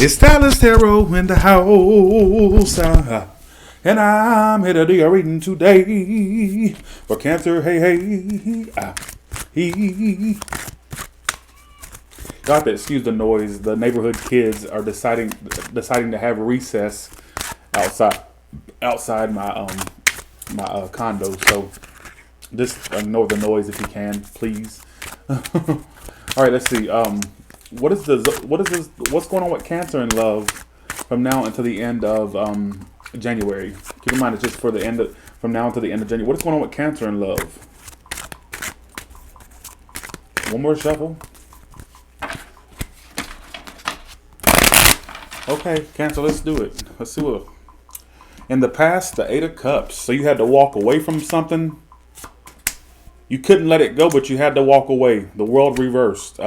It's Dallas Tarot in the house. And I'm here to do your reading today. For Cancer, hey. He. Y'all have to excuse the noise. The neighborhood kids are deciding to have recess outside my condo. So just ignore the noise if you can, please. All right, let's see. What's going on with Cancer in love from now until the end of January? Keep in mind, it's just from now until the end of January. What is going on with Cancer in love? One more shuffle. Okay, Cancer, let's do it. Let's see what. In the past, the Eight of Cups. So you had to walk away from something. You couldn't let it go, but you had to walk away. The world reversed.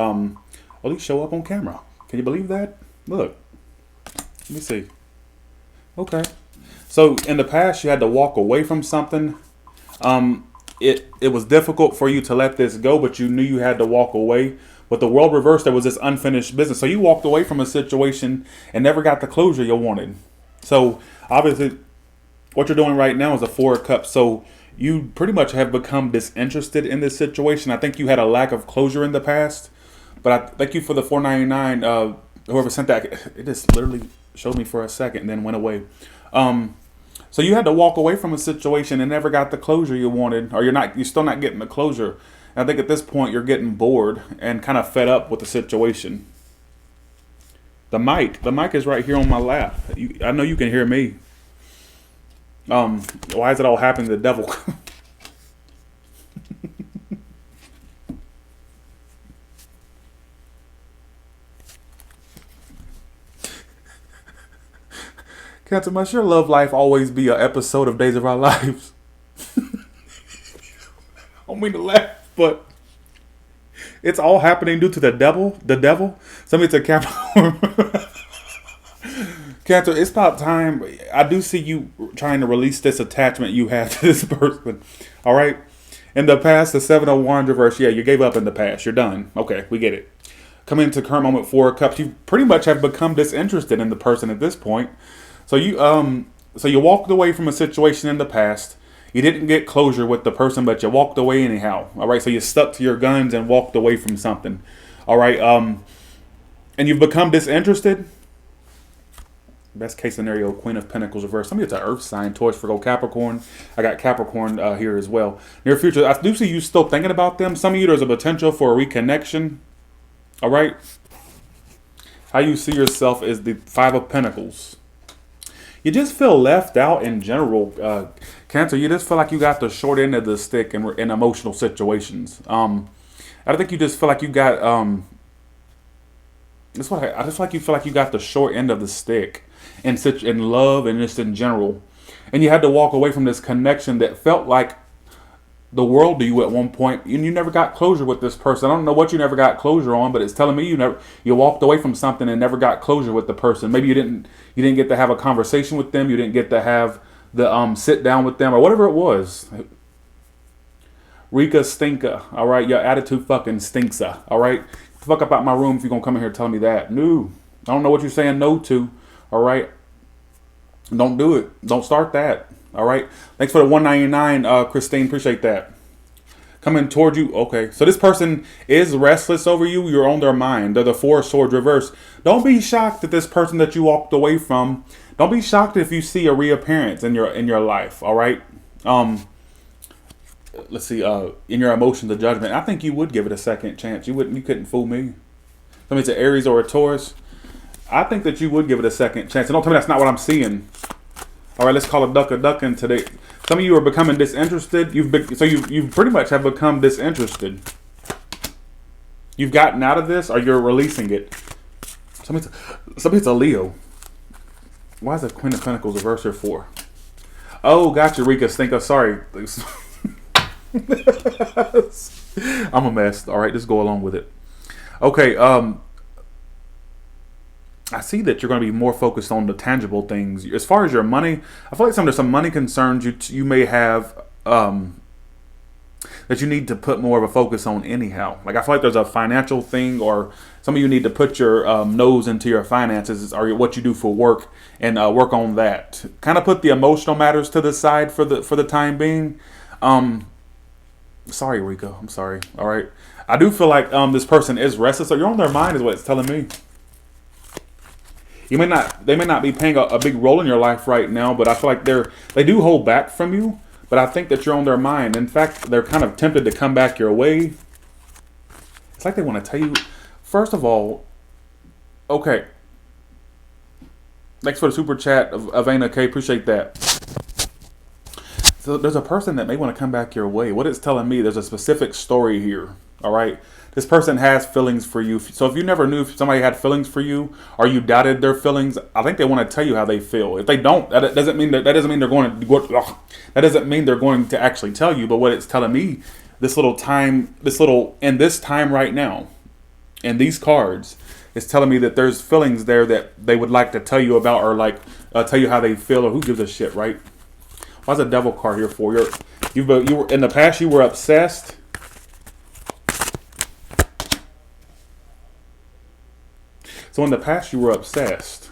At least show up on camera. Can you believe that? Look. Let me see. Okay. So in the past, you had to walk away from something. It was difficult for you to let this go, but you knew you had to walk away. But the world reversed. There was this unfinished business. So you walked away from a situation and never got the closure you wanted. So obviously, what you're doing right now is a Four of Cups. So you pretty much have become disinterested in this situation. I think you had a lack of closure in the past. But I thank you for the $4.99. Whoever sent that, it just literally showed me for a second and then went away. So you had to walk away from a situation and never got the closure you wanted, or you're still not getting the closure. And I think at this point you're getting bored and kind of fed up with the situation. The mic is right here on my lap. I know you can hear me. Why is it all happening to the devil? Cancer, must your love life always be an episode of Days of Our Lives? I don't mean to laugh, but it's all happening due to the devil. The devil? Somebody's a Capricorn. Cancer, it's about time. I do see you trying to release this attachment you have to this person. All right? In the past, the Seven of Wands reverse. Yeah, you gave up in the past. You're done. Okay, we get it. Coming into current moment, Four of Cups. You pretty much have become disinterested in the person at this point. So you walked away from a situation in the past. You didn't get closure with the person, but you walked away anyhow. All right. So you stuck to your guns and walked away from something. All right. And you've become disinterested. Best case scenario, Queen of Pentacles reverse. Somebody, it's an Earth sign, Taurus, Virgo, Capricorn. I got Capricorn here as well. Near future, I do see you still thinking about them. Some of you, there's a potential for a reconnection. All right. How you see yourself is the Five of Pentacles. You just feel left out in general, Cancer. You just feel like you got the short end of the stick in emotional situations. I think you just feel like you got. I just like you feel like you got the short end of the stick in love and just in general, and you had to walk away from this connection that felt like the world to you at one point, and you never got closure with this person. I don't know what you never got closure on, but it's telling me you walked away from something and never got closure with the person. Maybe you didn't get to have a conversation with them. You didn't get to have the sit down with them or whatever it was. Rika Stinka, all right? Your attitude fucking stinks, all right? Fuck up out my room if you're gonna come in here and tell me that. No, I don't know what you're saying no to, all right? Don't do it. Don't start that. All right. Thanks for the $1.99, Christine. Appreciate that. Coming toward you. Okay. So this person is restless over you. You're on their mind. They're the Four of Swords reverse. Don't be shocked that this person that you walked away from. Don't be shocked if you see a reappearance in your life. All right. Let's see. In your emotions of judgment, I think you would give it a second chance. You couldn't fool me. Somebody's an Aries or a Taurus. I think that you would give it a second chance. And don't tell me that's not what I'm seeing. All right, let's call a ducking today. Some of you are becoming disinterested. You've pretty much have become disinterested. You've gotten out of this, or you're releasing it. Somebody's a Leo. Why is the Queen of Pentacles reverse here for? Oh, gotcha, Rika Stinka. Sorry. I'm a mess. All right, just go along with it. Okay. I see that you're going to be more focused on the tangible things. As far as your money, I feel like there's some money concerns you may have. that you need to put more of a focus on anyhow. Like I feel like there's a financial thing, or some of you need to put your nose into your finances or what you do for work and work on that. Kind of put the emotional matters to the side for the time being. Sorry, Rico. I'm sorry. All right. I do feel like this person is restless, so you're on their mind, is what it's telling me. They may not be playing a big role in your life right now, but I feel like they do hold back from you. But I think that you're on their mind. In fact, they're kind of tempted to come back your way. It's like they want to tell you, first of all, okay. Thanks for the super chat, Avena K. Appreciate that. So there's a person that may want to come back your way. What it's telling me, there's a specific story here. All right. This person has feelings for you. So if you never knew if somebody had feelings for you, or you doubted their feelings, I think they want to tell you how they feel. If they don't, that doesn't mean they're going to. That doesn't mean they're going to actually tell you. But what it's telling me, in this time right now, and these cards, it's telling me that there's feelings there that they would like to tell you about, or like tell you how they feel, or who gives a shit, right? Why's a devil card here for? You were in the past. You were obsessed. So in the past, you were obsessed.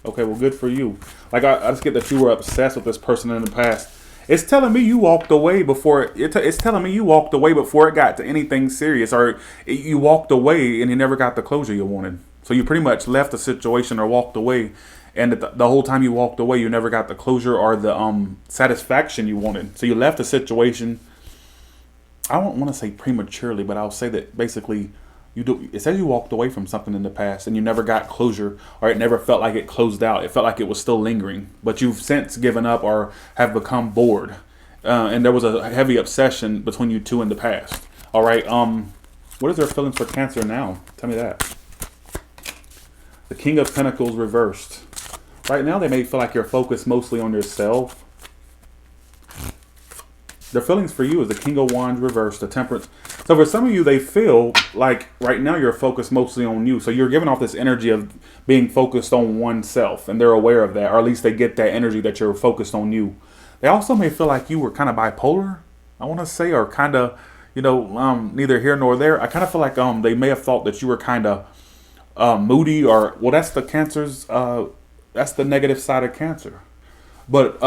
Okay, well, good for you. Like, I just get that you were obsessed with this person in the past. It's telling me you walked away before it's telling me you walked away before it got to anything serious, or you walked away and you never got the closure you wanted. So you pretty much left the situation or walked away, and the whole time you walked away, you never got the closure or the satisfaction you wanted. So you left the situation. I don't want to say prematurely, but I'll say that basically. It says you walked away from something in the past and you never got closure, or it never felt like it closed out. It felt like it was still lingering, but you've since given up or have become bored. And there was a heavy obsession between you two in the past. All right. What is their feelings for Cancer now? Tell me that. The King of Pentacles reversed. Right now, they may feel like you're focused mostly on yourself. Their feelings for you is the King of Wands reversed, the Temperance. So for some of you, they feel like right now you're focused mostly on you. So you're giving off this energy of being focused on oneself, and they're aware of that, or at least they get that energy that you're focused on you. They also may feel like you were kind of bipolar, I want to say, or kind of, neither here nor there. I kind of feel like they may have thought that you were kind of moody, or, well, that's the Cancer's, that's the negative side of Cancer. But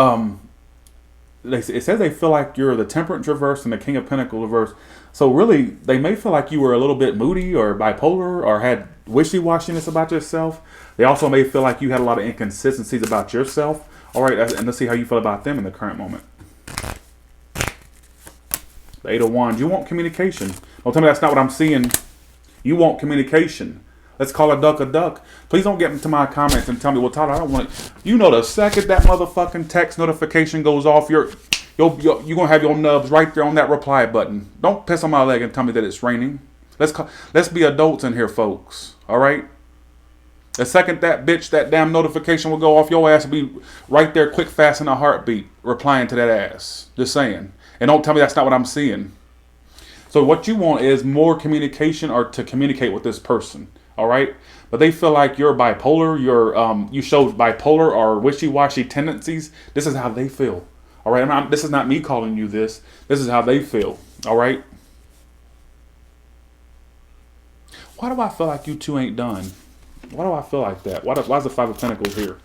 it says they feel like you're the Temperance reverse and the King of Pentacles reverse. So really, they may feel like you were a little bit moody or bipolar or had wishy-washiness about yourself. They also may feel like you had a lot of inconsistencies about yourself. All right, and let's see how you feel about them in the current moment. The Eight of Wands. You want communication. Don't tell me that's not what I'm seeing. You want communication. Let's call a duck a duck. Please don't get into my comments and tell me, well, Tyler, I don't want it. You know, the second that motherfucking text notification goes off, you're going to have your nubs right there on that reply button. Don't piss on my leg and tell me that it's raining. Let's be adults in here, folks. All right? The second that damn notification will go off, your ass will be right there quick, fast, in a heartbeat, replying to that ass. Just saying. And don't tell me that's not what I'm seeing. So what you want is more communication, or to communicate with this person. All right, but they feel like you're bipolar. You showed bipolar or wishy-washy tendencies. This is how they feel. All right, this is not me calling you this. This is how they feel. All right. Why do I feel like you two ain't done? Why do I feel like that? Why's the Five of Pentacles here?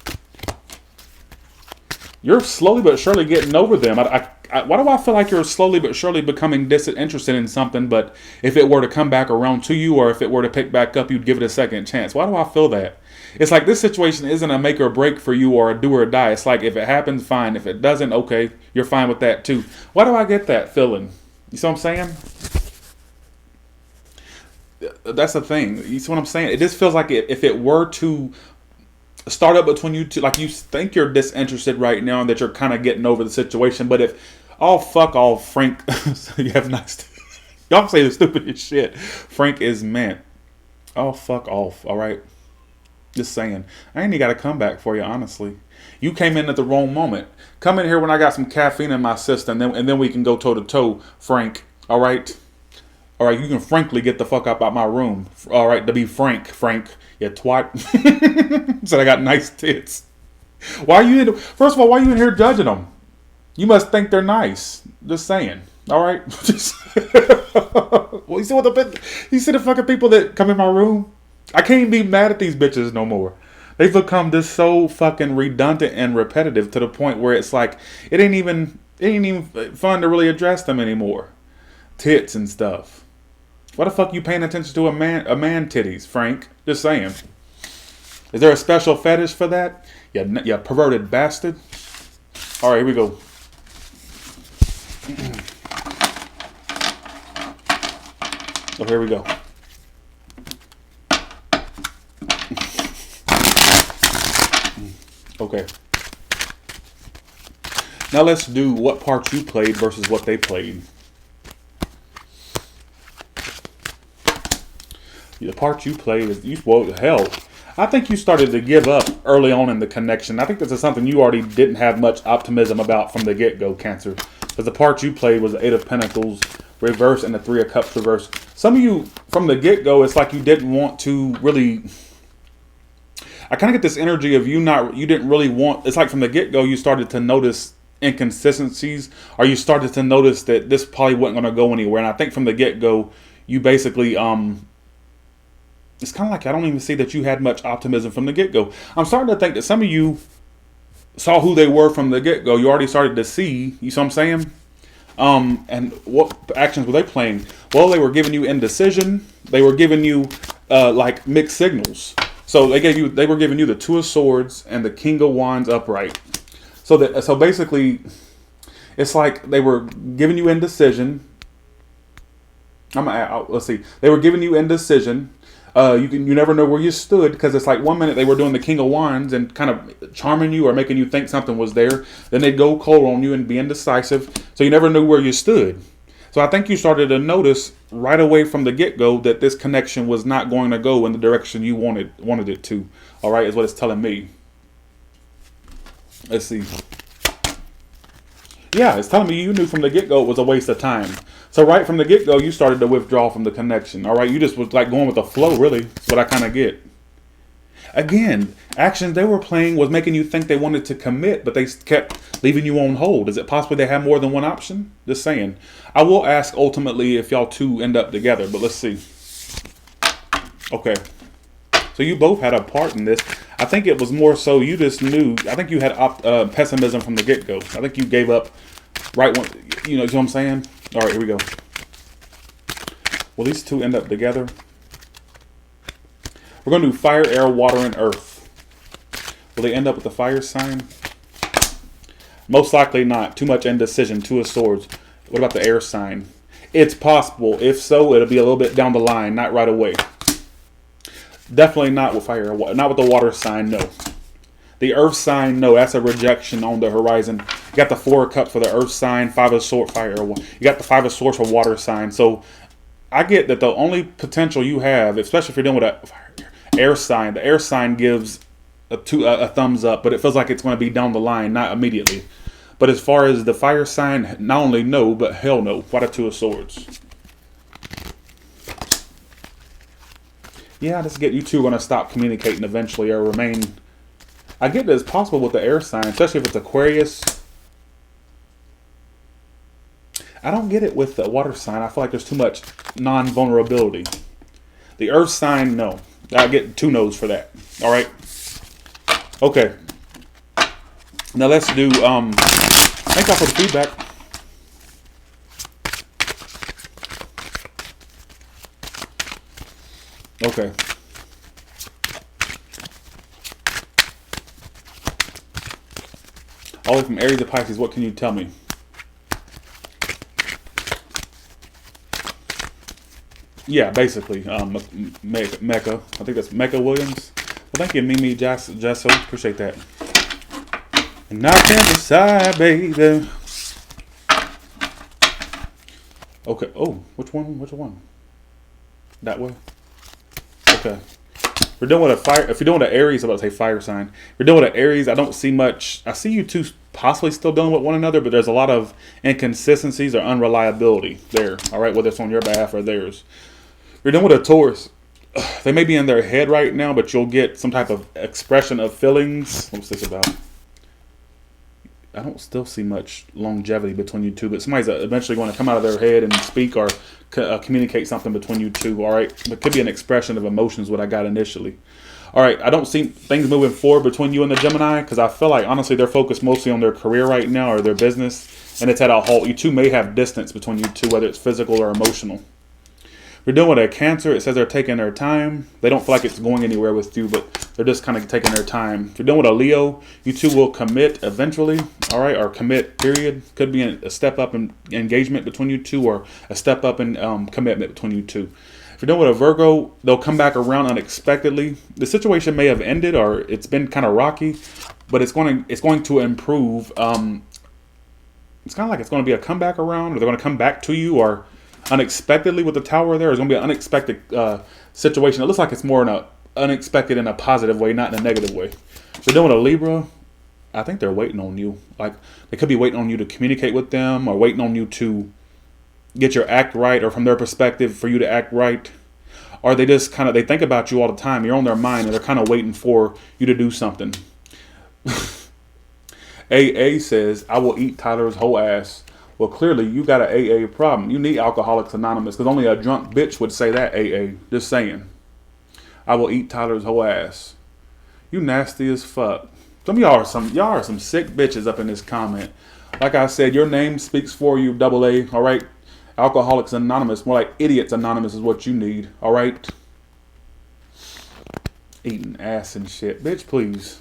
You're slowly but surely getting over them. Why do I feel like you're slowly but surely becoming disinterested in something, but if it were to come back around to you, or if it were to pick back up, you'd give it a second chance? Why do I feel that? It's like this situation isn't a make or break for you, or a do or die. It's like if it happens, fine. If it doesn't, okay, you're fine with that too. Why do I get that feeling? You see what I'm saying? That's the thing. You see what I'm saying? It just feels like if it were to start up between you two, like you think you're disinterested right now and that you're kind of getting over the situation, but if fuck all Frank you have nice y'all say the stupidest shit. Frank is meant. Oh, fuck off. All right, just saying. I ain't even got to come back for you, honestly. You came in at the wrong moment. Come in here when I got some caffeine in my system, and then we can go toe to toe, Frank. All right, you can frankly get the fuck up out my room. All right, to be frank, you twat. Said I got nice tits. First of all, why are you in here judging them? You must think they're nice. Just saying. All right. Well, you see the fucking people that come in my room. I can't be mad at these bitches no more. They've become this so fucking redundant and repetitive to the point where it's like it ain't even fun to really address them anymore. Tits and stuff. Why the fuck you paying attention to a man titties, Frank? Just saying. Is there a special fetish for that? You perverted bastard. All right, here we go. Oh, here we go. Okay. Now let's do what part you played versus what they played. The part you played is hell. I think you started to give up early on in the connection. I think this is something you already didn't have much optimism about from the get-go, Cancer. Because the part you played was the Eight of Pentacles reverse and the Three of Cups reverse. Some of you, from the get-go, it's like you didn't want to really... I kind of get this energy of you didn't really want... It's like from the get-go, you started to notice inconsistencies, or you started to notice that this probably wasn't going to go anywhere. And I think from the get-go, you basically... It's kind of like I don't even see that you had much optimism from the get-go. I'm starting to think that some of you saw who they were from the get-go. You already started to see, you see what I'm saying? And what actions were they playing? Well, they were giving you indecision. They were giving you like mixed signals. So they were giving you the Two of Swords and the King of Wands upright. So basically, it's like they were giving you indecision. Let's see. They were giving you indecision. You never know where you stood, because it's like 1 minute they were doing the King of Wands and kind of charming you or making you think something was there. Then they'd go cold on you and be indecisive. So you never knew where you stood. So I think you started to notice right away from the get-go that this connection was not going to go in the direction you wanted it to. All right, is what it's telling me. Let's see. Yeah, it's telling me you knew from the get-go it was a waste of time. So right from the get-go, you started to withdraw from the connection. All right, you just was like going with the flow, really. That's what I kind of get. Again, actions they were playing was making you think they wanted to commit, but they kept leaving you on hold. Is it possible they have more than one option? Just saying. I will ask ultimately if y'all two end up together, but let's see. Okay. So you both had a part in this. I think it was more so you just knew. I think you had pessimism from the get-go. I think you gave up right when, you know what I'm saying? All right, here we go. Will these two end up together? We're going to do fire, air, water, and earth. Will they end up with the fire sign? Most likely not. Too much indecision. Two of Swords. What about the air sign? It's possible. If so, it'll be a little bit down the line, not right away. Definitely not with fire, not with the water sign, no. The earth sign, no, that's a rejection on the horizon. You got the Four of Cups for the earth sign, Five of Swords, fire. You got the Five of Swords for water sign. So I get that the only potential you have, especially if you're dealing with a air sign, the air sign gives a thumbs up, but it feels like it's going to be down the line, not immediately. But as far as the fire sign, not only no, but hell no. Why the Two of Swords? Yeah, this get you two going to stop communicating eventually or remain. I get that it's possible with the air sign, especially if it's Aquarius. I don't get it with the water sign. I feel like there's too much non-vulnerability. The earth sign, no. I get two no's for that. All right. Okay. Now let's do. Thank y'all for the feedback. Okay. All the way from Aries to Pisces, what can you tell me? Yeah, basically. Mecca. I think that's Mecca Williams. Well, thank you, Mimi Jesso. Appreciate that. And I can't decide, baby. Okay. Oh, which one? Which one? That way? Okay. If you're doing with a fire, if you're doing an Aries, I'm about to say fire sign. If you're doing an Aries, I don't see much. I see you two possibly still dealing with one another, but there's a lot of inconsistencies or unreliability there. All right, whether it's on your behalf or theirs. If you're dealing with a Taurus, they may be in their head right now, but you'll get some type of expression of feelings. What's this about? I don't still see much longevity between you two, but somebody's eventually going to come out of their head and speak or communicate something between you two. All right, it could be an expression of emotions. What I got initially. All right, I don't see things moving forward between you and the Gemini because I feel like honestly they're focused mostly on their career right now or their business, and it's at a halt. You two may have distance between you two, whether it's physical or emotional. We're dealing with a Cancer. It says they're taking their time. They don't feel like it's going anywhere with you, but they're just kind of taking their time. If you're dealing with a Leo, you two will commit eventually, all right, or commit, period. Could be a step up in engagement between you two or a step up in commitment between you two. If you're dealing with a Virgo, they'll come back around unexpectedly. The situation may have ended or it's been kind of rocky, but it's going to improve. It's kind of like it's going to be a comeback around, or they're going to come back to you, or unexpectedly with the Tower there. It's going to be an unexpected situation. It looks like it's more in a unexpected in a positive way, not in a negative way. If you're dealing with a Libra, I think they're waiting on you. Like they could be waiting on you to communicate with them, or waiting on you to get your act right, or from their perspective for you to act right. Or they just kind of, they think about you all the time. You're on their mind and they're kind of waiting for you to do something. AA says, I will eat Tyler's whole ass. Well, clearly you got an AA problem. You need Alcoholics Anonymous because only a drunk bitch would say that, AA. Just saying. I will eat Tyler's whole ass. You nasty as fuck. Some of y'all are some sick bitches up in this comment. Like I said, your name speaks for you, AA. All right. Alcoholics Anonymous, more like Idiots Anonymous is what you need. All right. Eating ass and shit, bitch. Please.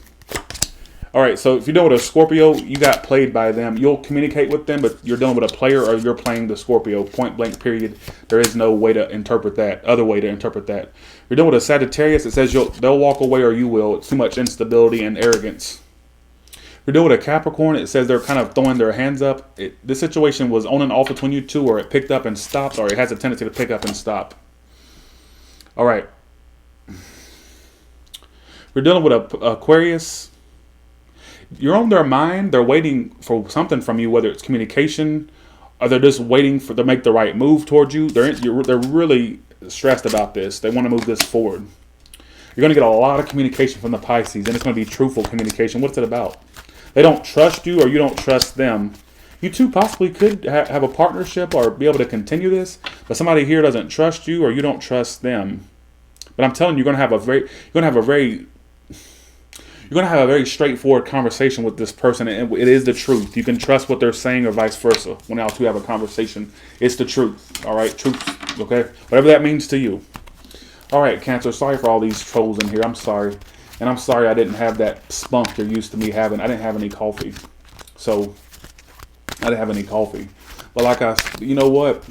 All right, so if you're dealing with a Scorpio, you got played by them. You'll communicate with them, but you're dealing with a player or you're playing the Scorpio, point blank, period. There is no way to interpret that, other way to interpret that. If you're dealing with a Sagittarius, it says they'll walk away or you will. It's too much instability and arrogance. If you're dealing with a Capricorn, it says they're kind of throwing their hands up. This situation was on and off between you two, or it picked up and stopped, or it has a tendency to pick up and stop. All right. If you're dealing with a Aquarius, you're on their mind. They're waiting for something from you, whether it's communication or they're just waiting to make the right move towards you. They're really stressed about this. They want to move this forward. You're going to get a lot of communication from the Pisces, and it's going to be truthful communication. What's it about? They don't trust you or you don't trust them. You two possibly could have a partnership or be able to continue this, but somebody here doesn't trust you or you don't trust them. But I'm telling you, you're going to have a very straightforward conversation with this person, and it is the truth. You can trust what they're saying or vice versa. When y'all two have a conversation, it's the truth. All right, truth. Okay, whatever that means to you. All right, Cancer. Sorry for all these trolls in here. I'm sorry, and I'm sorry I didn't have that spunk you're used to me having. I didn't have any coffee, so I didn't have any coffee. But you know what?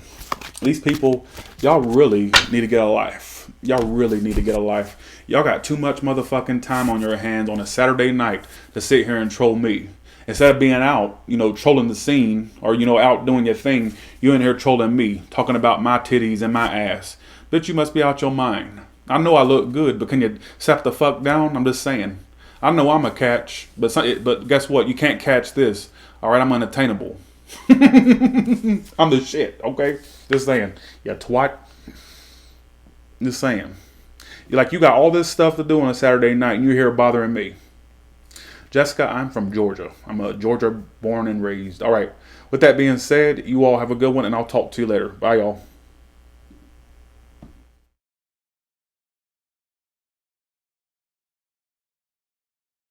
These people, y'all really need to get a life. Y'all really need to get a life. Y'all got too much motherfucking time on your hands on a Saturday night to sit here and troll me. Instead of being out, trolling the scene or, out doing your thing, you in here trolling me, talking about my titties and my ass. Bitch, you must be out your mind. I know I look good, but can you step the fuck down? I'm just saying. I know I'm a catch, but guess what? You can't catch this. All right, I'm unattainable. I'm the shit, okay? Just saying. Yeah, twat. Just saying. You got all this stuff to do on a Saturday night, and you're here bothering me. Jessica, I'm from Georgia. I'm a Georgia born and raised. All right. With that being said, you all have a good one, and I'll talk to you later. Bye, y'all.